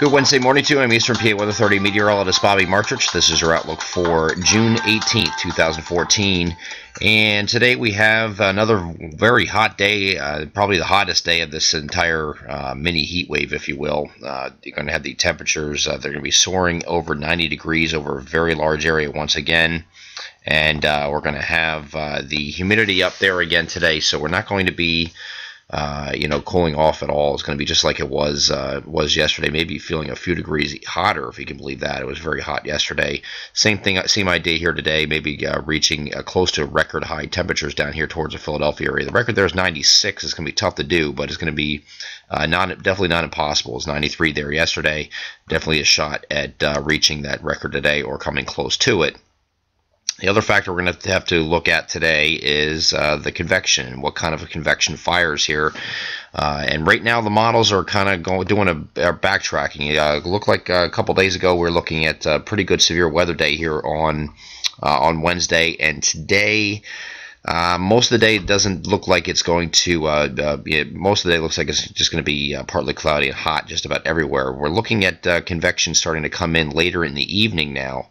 Good Wednesday morning to you. I'm Eastern PA Weather 30 meteorologist Bobby Martrich. This is your outlook for June 18th, 2014. And today we have another very hot day, probably the hottest day of this entire mini heat wave, if you will. You're going to have the temperatures, they're going to be soaring over 90 degrees over a very large area once again. And we're going to have the humidity up there again today, so we're not going to be cooling off at all. It's going to be just like it was yesterday, maybe feeling a few degrees hotter, if you can believe that. It was very hot yesterday. Same thing, same idea here today, maybe reaching close to record high temperatures down here towards the Philadelphia area. The record there is 96. It's going to be tough to do, but it's going to be definitely not impossible. It's 93 there yesterday. Definitely a shot at reaching that record today or coming close to it. The other factor we're going to have to look at today is the convection and what kind of a convection fires here. And right now the models are kind of doing a backtracking. It looked like a couple days ago we were looking at a pretty good severe weather day here on Wednesday, and today most of the day doesn't look like it's going to, most of the day looks like it's just going to be partly cloudy and hot just about everywhere. We're looking at convection starting to come in later in the evening now.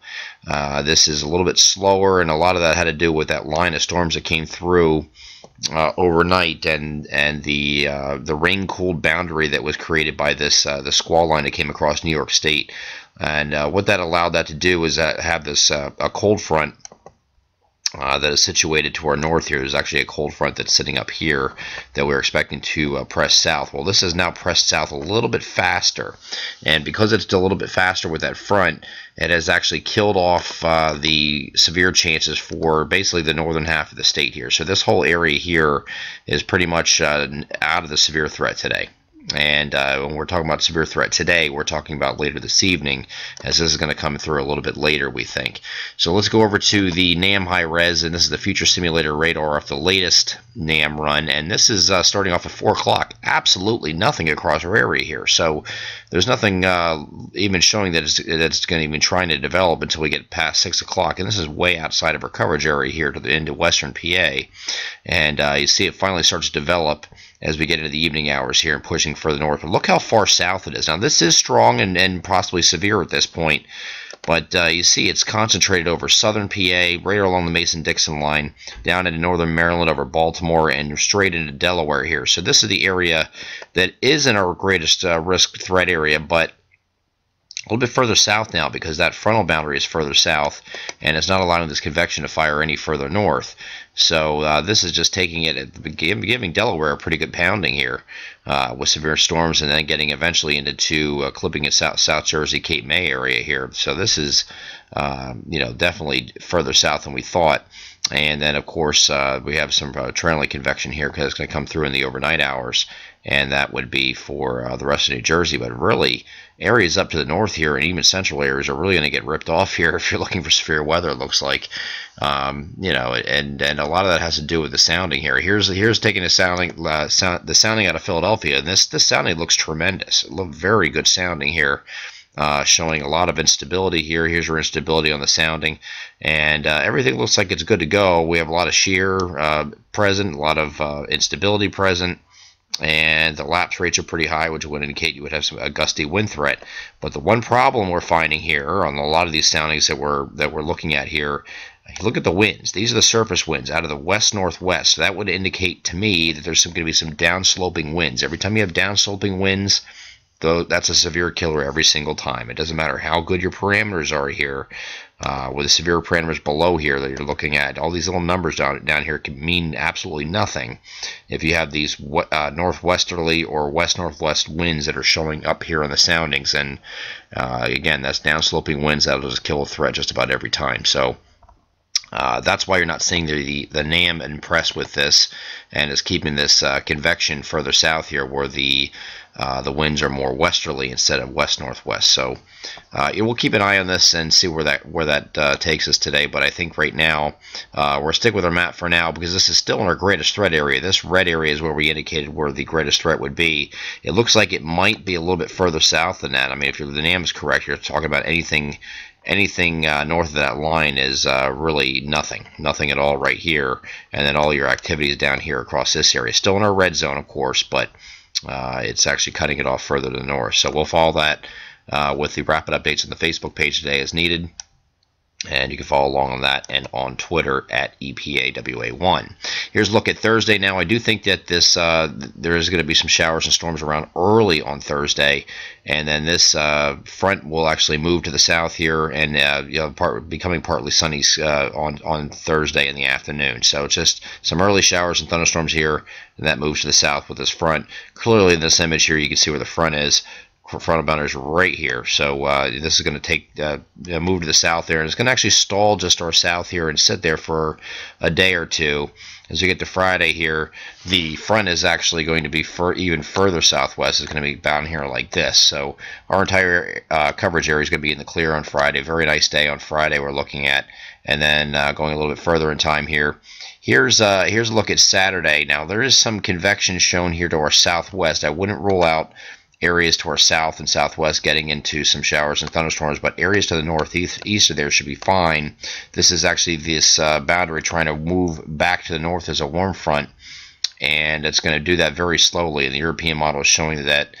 This is a little bit slower, and a lot of that had to do with that line of storms that came through overnight, and the rain-cooled boundary that was created by this the squall line that came across New York State. And what that allowed that to do is have this a cold front that is situated to our north here. There's actually a cold front that's sitting up here that we're expecting to press south. Well, this has now pressed south a little bit faster, and because it's a little bit faster with that front, it has actually killed off the severe chances for basically the northern half of the state here. So this whole area here is pretty much out of the severe threat today. And when we're talking about severe threat today, we're talking about later this evening, as this is going to come through a little bit later, we think. So let's go over to the NAM high res, and this is the future simulator radar off the latest NAM run, and this is starting off at 4 o'clock. Absolutely nothing across our area here, so there's nothing even showing that it's going to even trying to develop until we get past 6 o'clock, and this is way outside of our coverage area here into western PA, and you see it finally starts to develop as we get into the evening hours here and pushing further north. But look how far south it is. Now, this is strong and possibly severe at this point, but you see it's concentrated over southern PA, right along the Mason-Dixon line, down into northern Maryland, over Baltimore, and straight into Delaware here. So this is the area that is in our greatest risk threat area, but a little bit further south now, because that frontal boundary is further south, and it's not allowing this convection to fire any further north. So this is just taking it, giving Delaware a pretty good pounding here with severe storms, and then getting eventually into clipping it South Jersey, Cape May area here. So this is, definitely further south than we thought. And then, of course, we have some trailing convection here because it's going to come through in the overnight hours, and that would be for the rest of New Jersey. But really, areas up to the north here and even central areas are really going to get ripped off here if you're looking for severe weather, it looks like. And a lot of that has to do with the sounding here. Here's taking the sounding out of Philadelphia, and this sounding looks tremendous. It looks very good sounding here. Showing a lot of instability here. Here's your instability on the sounding, and everything looks like it's good to go. We have a lot of shear present, a lot of instability present, and the lapse rates are pretty high, which would indicate you would have a gusty wind threat. But the one problem we're finding here on a lot of these soundings that we're looking at here, look at the winds. These are the surface winds out of the west-northwest. That would indicate to me that there's going to be some downsloping winds. Every time you have downsloping winds, though, that's a severe killer every single time. It doesn't matter how good your parameters are here. With the severe parameters below here that you're looking at, all these little numbers down here can mean absolutely nothing if you have these northwesterly or west-northwest winds that are showing up here on the soundings. And again, that's downsloping winds that will just kill a threat just about every time. So that's why you're not seeing the NAM impressed with this, and is keeping this convection further south here, where the winds are more westerly instead of west-northwest. So we'll keep an eye on this and see where that takes us today. But I think right now we're sticking with our map for now, because this is still in our greatest threat area. This red area is where we indicated where the greatest threat would be. It looks like it might be a little bit further south than that. I mean, if the NAM is correct, you're talking about anything north of that line is really nothing at all right here, and then all your activities down here across this area. Still in our red zone, of course, but it's actually cutting it off further to the north. So we'll follow that with the rapid updates on the Facebook page today as needed. And you can follow along on that and on Twitter at EPAWA1. Here's a look at Thursday. Now, I do think that this there is going to be some showers and storms around early on Thursday, and then this front will actually move to the south here, and becoming partly sunny on Thursday in the afternoon. So it's just some early showers and thunderstorms here, and that moves to the south with this front. Clearly, in this image here, you can see where the front is. Front of boundary is right here, so this is going to take move to the south there, and it's going to actually stall just to our south here and sit there for a day or two. As we get to Friday here, the front is actually going to be even further southwest. It's going to be down here like this, so our entire coverage area is going to be in the clear on Friday. Very nice day on Friday we're looking at, and then going a little bit further in time here. Here's a look at Saturday. Now, there is some convection shown here to our southwest. I wouldn't rule out areas to our south and southwest getting into some showers and thunderstorms, but areas to the northeast of there should be fine. This is actually this boundary trying to move back to the north as a warm front, and it's going to do that very slowly, and the European model is showing that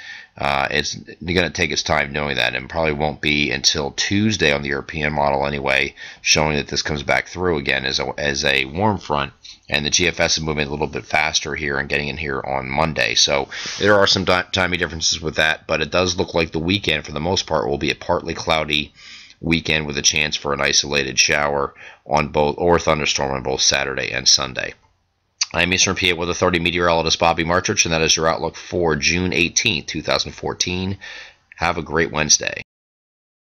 it's going to take its time doing that, and probably won't be until Tuesday on the European model anyway, showing that this comes back through again as a warm front. And the GFS is moving a little bit faster here and getting in here on Monday. So there are some timing differences with that, but it does look like the weekend, for the most part, will be a partly cloudy weekend with a chance for an isolated shower on both, or thunderstorm on both Saturday and Sunday. I'm Eastern PA Weather Authority meteorologist Bobby Martrich, and that is your outlook for June 18th, 2014. Have a great Wednesday.